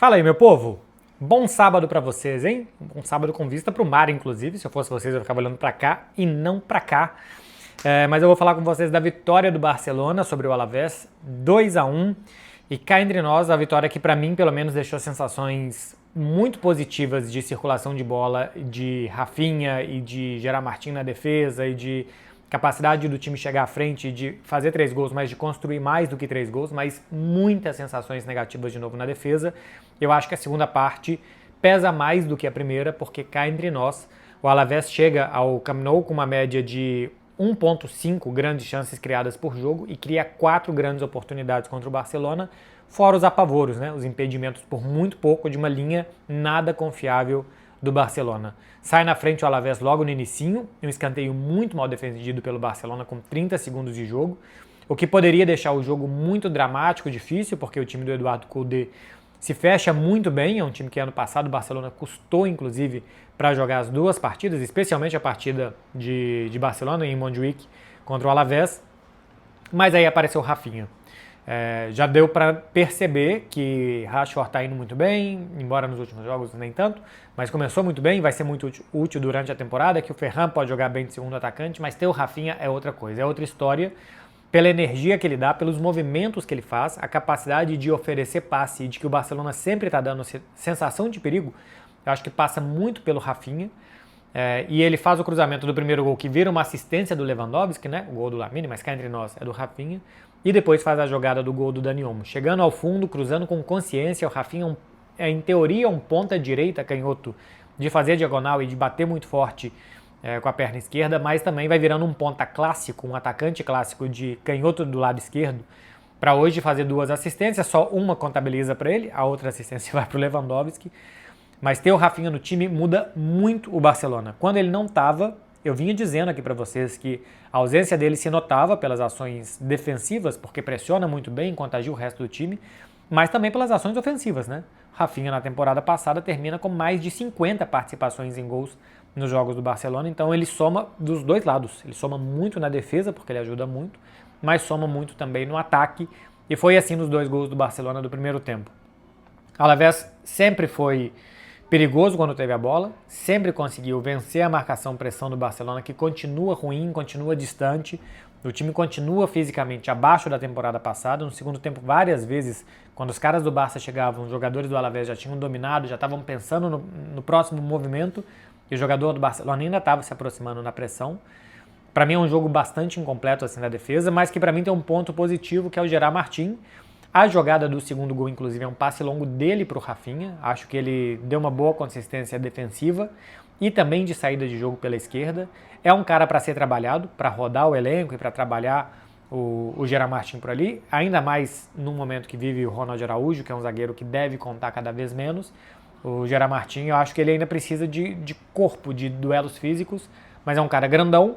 Fala aí, meu povo! Bom sábado pra vocês, hein? Bom sábado com vista pro mar, inclusive. Se eu fosse vocês, eu ficava olhando pra cá e não pra cá. Mas eu vou falar com vocês da vitória do Barcelona sobre o Alavés, 2-1. E cá entre nós, a vitória que pra mim, pelo menos, deixou sensações muito positivas de circulação de bola, de Rafinha e de Gerard Martin na defesa e de capacidade do time chegar à frente, de fazer 3 gols, mas de construir mais do que 3 gols, mas muitas sensações negativas de novo na defesa. Eu acho que a segunda parte pesa mais do que a primeira, porque cá entre nós, o Alavés chega ao Camp Nou com uma média de 1.5 grandes chances criadas por jogo e cria 4 grandes oportunidades contra o Barcelona, fora os apavoros, né? Os impedimentos por muito pouco de uma linha nada confiável do Barcelona. Sai na frente o Alavés logo no inicinho, um escanteio muito mal defendido pelo Barcelona com 30 segundos de jogo, o que poderia deixar o jogo muito dramático, difícil, porque o time do Eduardo Cudê se fecha muito bem, é um time que ano passado o Barcelona custou, inclusive, para jogar as duas partidas, especialmente a partida de Barcelona em Montjuic contra o Alavés, mas aí apareceu o Rafinha. Já deu para perceber que Rashford está indo muito bem, embora nos últimos jogos nem tanto, mas começou muito bem, vai ser muito útil durante a temporada, que o Ferran pode jogar bem de segundo atacante, mas ter o Rafinha é outra coisa, é outra história, pela energia que ele dá, pelos movimentos que ele faz, a capacidade de oferecer passe e de que o Barcelona sempre está dando sensação de perigo, eu acho que passa muito pelo Rafinha. E ele faz o cruzamento do primeiro gol, que vira uma assistência do Lewandowski, né? O gol do Lamine, mas cá entre nós é do Rafinha. E depois faz a jogada do gol do Dani Olmo. Chegando ao fundo, cruzando com consciência, o Rafinha em teoria um ponta direita canhoto de fazer diagonal e de bater muito forte com a perna esquerda, mas também vai virando um ponta clássico, um atacante clássico de canhoto do lado esquerdo, para hoje fazer 2 assistências, só uma contabiliza para ele, a outra assistência vai para o Lewandowski. Mas ter o Rafinha no time muda muito o Barcelona. Quando ele não estava, eu vinha dizendo aqui para vocês que a ausência dele se notava pelas ações defensivas, porque pressiona muito bem, contagia o resto do time, mas também pelas ações ofensivas, né? Rafinha na temporada passada termina com mais de 50 participações em gols nos jogos do Barcelona, então ele soma dos dois lados. Ele soma muito na defesa, porque ele ajuda muito, mas soma muito também no ataque, e foi assim nos 2 gols do Barcelona do primeiro tempo. Alavés sempre foi perigoso quando teve a bola, sempre conseguiu vencer a marcação-pressão do Barcelona, que continua ruim, continua distante, o time continua fisicamente abaixo da temporada passada. No segundo tempo, várias vezes, quando os caras do Barça chegavam, os jogadores do Alavés já tinham dominado, já estavam pensando no próximo movimento, e o jogador do Barcelona ainda estava se aproximando na pressão. Para mim é um jogo bastante incompleto assim na defesa, mas que para mim tem um ponto positivo, que é o Gerard Martin. A jogada do segundo gol, inclusive, é um passe longo dele para o Rafinha. Acho que ele deu uma boa consistência defensiva e também de saída de jogo pela esquerda. É um cara para ser trabalhado, para rodar o elenco e para trabalhar o Gerard Martin por ali. Ainda mais no momento que vive o Ronald Araújo, que é um zagueiro que deve contar cada vez menos. O Gerard Martin, eu acho que ele ainda precisa de corpo, de duelos físicos, mas é um cara grandão,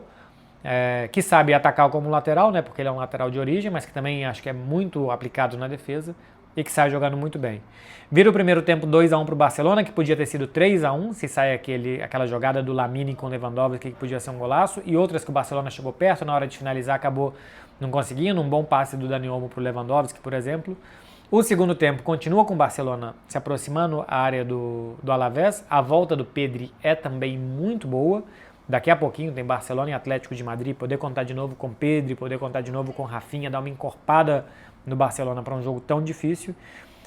que sabe atacar como lateral, né, porque ele é um lateral de origem, mas que também acho que é muito aplicado na defesa e que sai jogando muito bem. Vira o primeiro tempo 2-1 para o Barcelona, que podia ter sido 3-1, se sai aquela jogada do Lamine com o Lewandowski, que podia ser um golaço, e outras que o Barcelona chegou perto, na hora de finalizar acabou não conseguindo, um bom passe do Dani Olmo para o Lewandowski, por exemplo. O segundo tempo continua com o Barcelona se aproximando à área do Alavés, a volta do Pedri é também muito boa. Daqui a pouquinho tem Barcelona e Atlético de Madrid, poder contar de novo com Pedri, poder contar de novo com Rafinha, dar uma encorpada no Barcelona para um jogo tão difícil,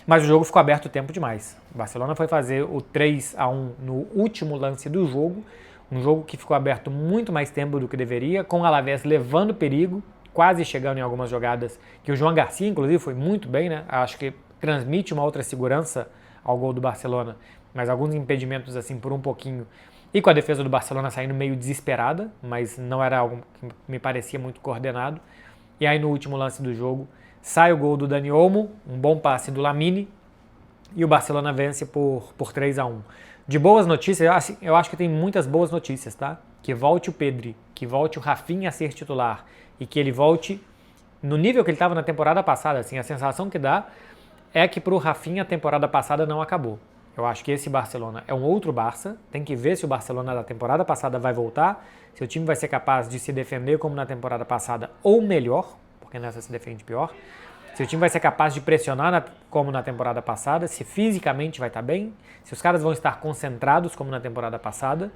mas o jogo ficou aberto tempo demais. O Barcelona foi fazer o 3-1 no último lance do jogo, um jogo que ficou aberto muito mais tempo do que deveria, com o Alavés levando perigo, quase chegando em algumas jogadas, que o João Garcia, inclusive, foi muito bem, né? Acho que transmite uma outra segurança ao gol do Barcelona, mas alguns impedimentos assim por um pouquinho. E com a defesa do Barcelona saindo meio desesperada, mas não era algo que me parecia muito coordenado. E aí no último lance do jogo, sai o gol do Dani Olmo, um bom passe do Lamine, e o Barcelona vence por 3-1. De boas notícias, eu acho que tem muitas boas notícias, tá? Que volte o Pedri, que volte o Rafinha a ser titular, e que ele volte no nível que ele estava na temporada passada. Assim, a sensação que dá é que para o Rafinha a temporada passada não acabou. Eu acho que esse Barcelona é um outro Barça, tem que ver se o Barcelona da temporada passada vai voltar, se o time vai ser capaz de se defender como na temporada passada ou melhor, porque nessa se defende pior. Se o time vai ser capaz de pressionar como na temporada passada, se fisicamente vai estar bem, se os caras vão estar concentrados como na temporada passada,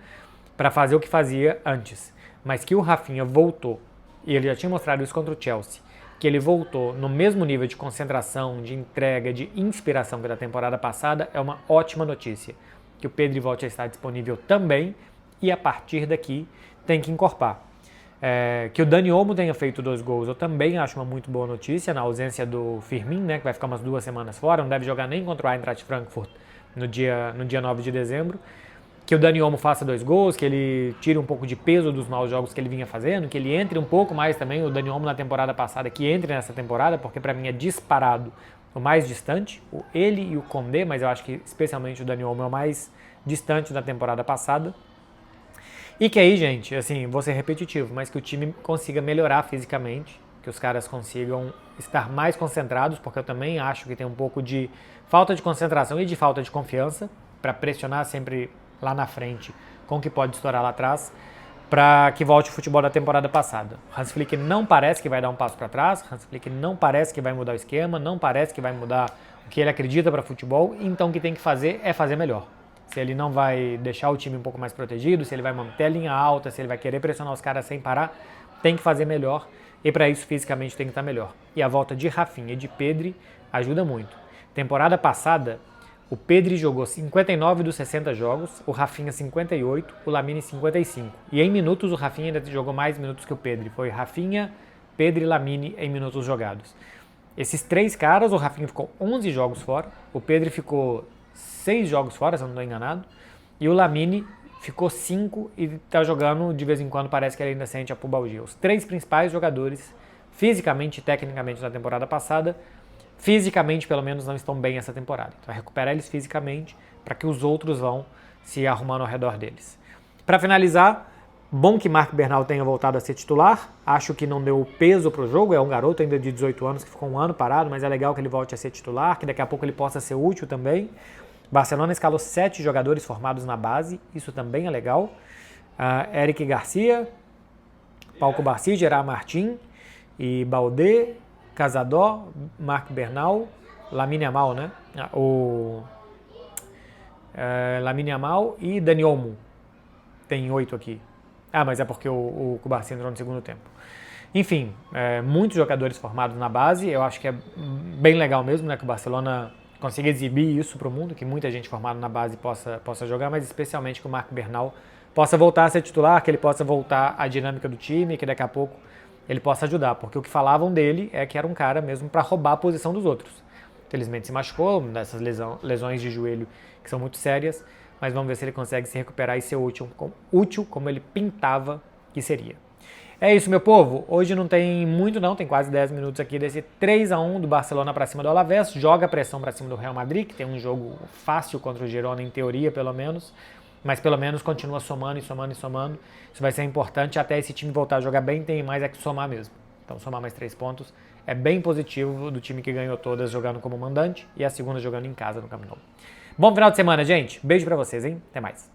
para fazer o que fazia antes. Mas que o Rafinha voltou, e ele já tinha mostrado isso contra o Chelsea, que ele voltou no mesmo nível de concentração, de entrega, de inspiração que da temporada passada, é uma ótima notícia. Que o Pedri volte a estar disponível também, e a partir daqui tem que encorpar. Que o Dani Olmo tenha feito 2 gols, eu também acho uma muito boa notícia, na ausência do Firmin, né, que vai ficar umas 2 semanas fora, não deve jogar nem contra o Eintracht Frankfurt no dia 9 de dezembro. Que o Dani Olmo faça 2 gols, que ele tire um pouco de peso dos maus jogos que ele vinha fazendo, que ele entre um pouco mais também, o Dani Olmo na temporada passada, que entre nessa temporada, porque para mim é disparado o mais distante, ele e o Condé, mas eu acho que especialmente o Dani Olmo é o mais distante da temporada passada. E que aí, gente, assim, vou ser repetitivo, mas que o time consiga melhorar fisicamente, que os caras consigam estar mais concentrados, porque eu também acho que tem um pouco de falta de concentração e de falta de confiança, para pressionar sempre lá na frente com o que pode estourar lá atrás, para que volte o futebol da temporada passada. O Hans Flick não parece que vai dar um passo para trás, o Hans Flick não parece que vai mudar o esquema, não parece que vai mudar o que ele acredita para futebol, então o que tem que fazer é fazer melhor. Se ele não vai deixar o time um pouco mais protegido, se ele vai manter a linha alta, se ele vai querer pressionar os caras sem parar, tem que fazer melhor e para isso fisicamente tem que estar melhor. E a volta de Rafinha e de Pedri ajuda muito. Temporada passada, o Pedri jogou 59 dos 60 jogos, o Rafinha 58, o Lamine 55. E em minutos o Rafinha ainda jogou mais minutos que o Pedri. Foi Rafinha, Pedri e Lamine em minutos jogados. Esses 3 caras, o Rafinha ficou 11 jogos fora, o Pedri ficou 6 jogos fora, se eu não estou enganado, e o Lamine ficou 5 e está jogando de vez em quando, parece que ele ainda sente a pubalgia. Os 3 principais jogadores, fisicamente e tecnicamente na temporada passada, fisicamente pelo menos não estão bem essa temporada. Então vai recuperar eles fisicamente para que os outros vão se arrumando ao redor deles. Para finalizar, bom que Marc Bernal tenha voltado a ser titular, acho que não deu peso para o jogo, é um garoto ainda de 18 anos que ficou um ano parado, mas é legal que ele volte a ser titular, que daqui a pouco ele possa ser útil também. Barcelona escalou 7 jogadores formados na base, isso também é legal. Eric Garcia, Pau Cubarsí, Gerard Martin e Baldé, Casador, Marc Bernal, Lamine Yamal, né? Lamine Yamal e Dani Olmo. Tem 8 aqui. Mas é porque o Cubarsí entrou no segundo tempo. Enfim, muitos jogadores formados na base. Eu acho que é bem legal mesmo, né? Que o Barcelona consiga exibir isso para o mundo, que muita gente formada na base possa jogar, mas especialmente que o Marc Bernal possa voltar a ser titular, que ele possa voltar à dinâmica do time, que daqui a pouco ele possa ajudar, porque o que falavam dele é que era um cara mesmo para roubar a posição dos outros. Infelizmente se machucou, dessas lesões de joelho que são muito sérias, mas vamos ver se ele consegue se recuperar e ser útil como ele pintava que seria. É isso, meu povo. Hoje não tem muito não, tem quase 10 minutos aqui desse 3-1 do Barcelona para cima do Alavés, joga pressão para cima do Real Madrid, que tem um jogo fácil contra o Girona, em teoria pelo menos, mas pelo menos continua somando e somando e somando. Isso vai ser importante até esse time voltar a jogar bem, tem mais é que somar mesmo. Então somar mais 3 pontos é bem positivo do time que ganhou todas jogando como mandante e a segunda jogando em casa no Camp Nou. Bom final de semana, gente. Beijo pra vocês, hein? Até mais.